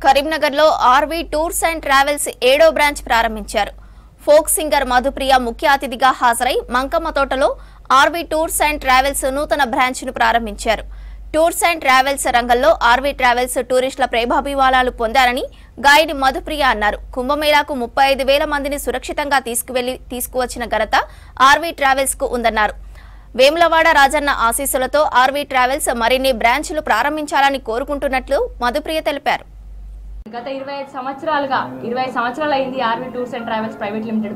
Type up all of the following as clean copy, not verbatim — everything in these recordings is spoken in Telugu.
కరీంనగర్లో ఆర్వీ టూర్స్ అండ్ ట్రావెల్స్ 7వ బ్రాంచ్ ప్రారంభించారు. ఫోక్ సింగర్ మధుప్రియ ముఖ్య అతిథిగా హాజరై మంకమ్మ తోటలో ఆర్వీ టూర్స్ అండ్ ట్రావెల్స్ నూతన బ్రాంచ్ను ప్రారంభించారు. టూర్స్ అండ్ ట్రావెల్స్ రంగంలో ఆర్వీ ట్రావెల్స్ టూరిస్టుల ప్రేమాభిమానాలు పొందారని గాయని మధుప్రియ అన్నారు. కుంభమేళాకు 35,000 మందిని సురక్షితంగా తీసుకువచ్చిన ఘనత ఆర్వీ ట్రావెల్స్ కు ఉందన్నారు. వేములవాడ రాజన్న ఆశీస్సులతో ఆర్వీ ట్రావెల్స్ మరిన్ని బ్రాంచ్లు ప్రారంభించాలని కోరుకుంటున్నట్లు మధుప్రియ తెలిపారు. గత 25 సంవత్సరాలు అయింది RV tours and travels private limited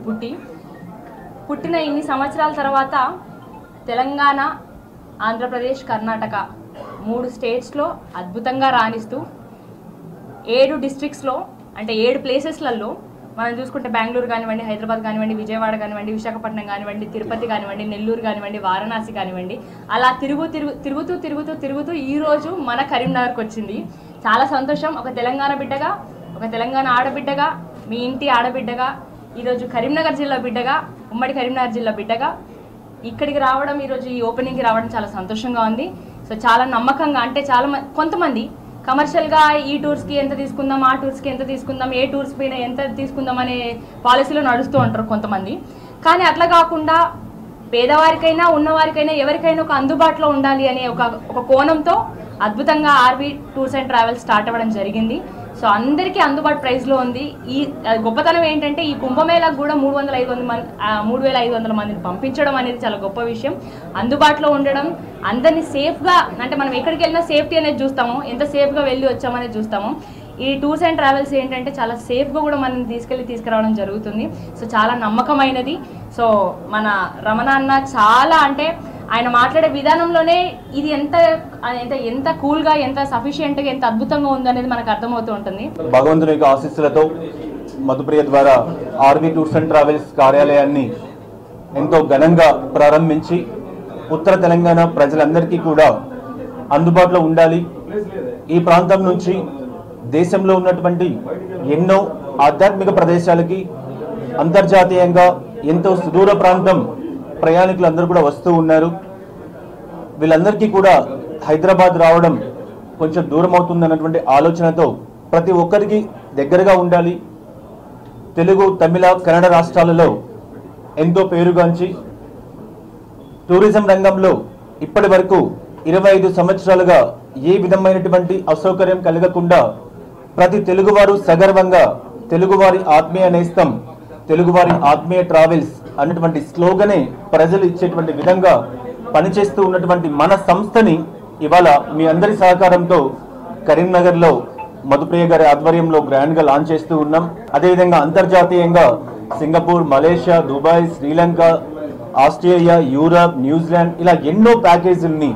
పుట్టిన ఇన్ని సంవత్సరాల తర్వాత తెలంగాణ, ఆంధ్రప్రదేశ్, కర్ణాటక 3 స్టేట్స్లో అద్భుతంగా రాణిస్తూ 7 డిస్ట్రిక్ట్స్లో అంటే 7 ప్లేసెస్లలో మనం చూసుకుంటే బెంగళూరు కానివ్వండి, హైదరాబాద్ కానివ్వండి, విజయవాడ కానివ్వండి, విశాఖపట్నం కానివ్వండి, తిరుపతి కానివ్వండి, నెల్లూరు కానివ్వండి, వారణాసి కానివ్వండి, అలా తిరుగుతూ ఈరోజు మన కరీంనగర్కి వచ్చింది. చాలా సంతోషం. ఒక తెలంగాణ బిడ్డగా, ఒక తెలంగాణ ఆడబిడ్డగా, మీ ఇంటి ఆడబిడ్డగా, ఈరోజు కరీంనగర్ జిల్లా బిడ్డగా, ఉమ్మడి కరీంనగర్ జిల్లా బిడ్డగా ఇక్కడికి రావడం, ఈరోజు ఈ ఓపెనింగ్కి రావడం చాలా సంతోషంగా ఉంది. సో చాలా నమ్మకంగా, అంటే కొంతమంది కమర్షియల్గా ఈ టూర్స్కి ఎంత తీసుకుందాం, ఆ టూర్స్కి ఎంత తీసుకుందాం, ఏ టూర్స్ పైన ఎంత తీసుకుందాం అనే పాలసీలో నడుస్తూ ఉంటారు కొంతమంది. కానీ అట్లా కాకుండా పేదవారికైనా, ఉన్నవారికైనా, ఎవరికైనా ఒక అందుబాటులో ఉండాలి అనే ఒక కోణంతో అద్భుతంగా RV tours and travels start అవ్వడం జరిగింది. సో అందరికీ అందుబాటు ప్రైస్లో ఉంది. ఈ గొప్పతనం ఏంటంటే ఈ కుంభమేళకు కూడా 3,500 మందిని పంపించడం అనేది చాలా గొప్ప విషయం. అందుబాటులో ఉండడం, అందరినీ సేఫ్గా, అంటే మనం ఎక్కడికి వెళ్ళినా సేఫ్టీ అనేది చూస్తాము, ఎంత సేఫ్గా వెళ్ళి వచ్చామనేది చూస్తాము. ఈ టూర్స్ అండ్ ట్రావెల్స్ ఏంటంటే చాలా సేఫ్గా కూడా మనం తీసుకురావడం జరుగుతుంది. సో చాలా నమ్మకమైనది. సో మన రమణ అన్న చాలా, అంటే ఆయన మాట్లాడే విధానంలోనే ఇది ఎంత కూల్గా, ఎంత సఫిషియెంట్గా, ఎంత అద్భుతంగా ఉందనేది మనకు అర్థమవుతూ ఉంటుంది. భగవంతుని యొక్క ఆశీస్సులతో మధుప్రియ ద్వారా ఆర్వీ టూర్స్ అండ్ ట్రావెల్స్ కార్యాలయాన్ని ఎంతో ఘనంగా ప్రారంభించి ఉత్తర తెలంగాణ ప్రజలందరికీ కూడా అందుబాటులో ఉండాలి. ఈ ప్రాంతం నుంచి దేశంలో ఉన్నటువంటి ఎన్నో ఆధ్యాత్మిక ప్రదేశాలకి అంతర్జాతీయంగా ఎంతో సుదూర ప్రాంతం ప్రయాణికులు అందరూ కూడా వస్తూ ఉన్నారు. వీళ్ళందరికీ కూడా హైదరాబాద్ రావడం కొంచెం దూరం అవుతుంది అన్నటువంటి ఆలోచనతో ప్రతి ఒక్కరికి దగ్గరగా ఉండాలి. తెలుగు, తమిళ, కన్నడ రాష్ట్రాలలో ఎంతో పేరుగాంచి టూరిజం రంగంలో ఇప్పటి వరకు 25 సంవత్సరాలుగా ఏ విధమైనటువంటి అసౌకర్యం కలగకుండా ప్రతి తెలుగువారు సగర్వంగా తెలుగువారి ఆత్మీయ నేస్తం, తెలుగువారి ఆత్మీయ ట్రావెల్స్ అన్నటువంటి స్లోగనే ప్రజలు ఇచ్చేటువంటి విధంగా పనిచేస్తూ ఉన్నటువంటి మన సంస్థని ఇవాళ మీ అందరి సహకారంతో కరీంనగర్లో మధుప్రియ గారి ఆధ్వర్యంలో గ్రాండ్గా లాంచ్ చేస్తూ ఉన్నాం. అదేవిధంగా అంతర్జాతీయంగా Singapore, Malaysia, Dubai, Sri Lanka, Australia, Europe, New Zealand ఇలా ఎన్నో ప్యాకేజీల్ని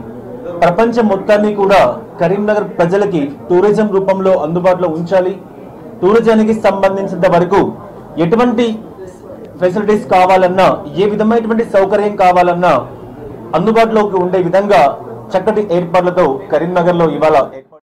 ప్రపంచం మొత్తాన్ని కూడా కరీంనగర్ ప్రజలకి టూరిజం రూపంలో అందుబాటులో ఉంచాలి. టూరిజానికి సంబంధించినంత వరకు ఎటువంటి ఫెసిలిటీస్ కావాలన్నా, ఏ విధమైనటువంటి సౌకర్యం కావాలన్నా అందుబాటులోకి ఉండే విధంగా చక్కటి ఏర్పాట్లతో కరీంనగర్లో ఇవాళ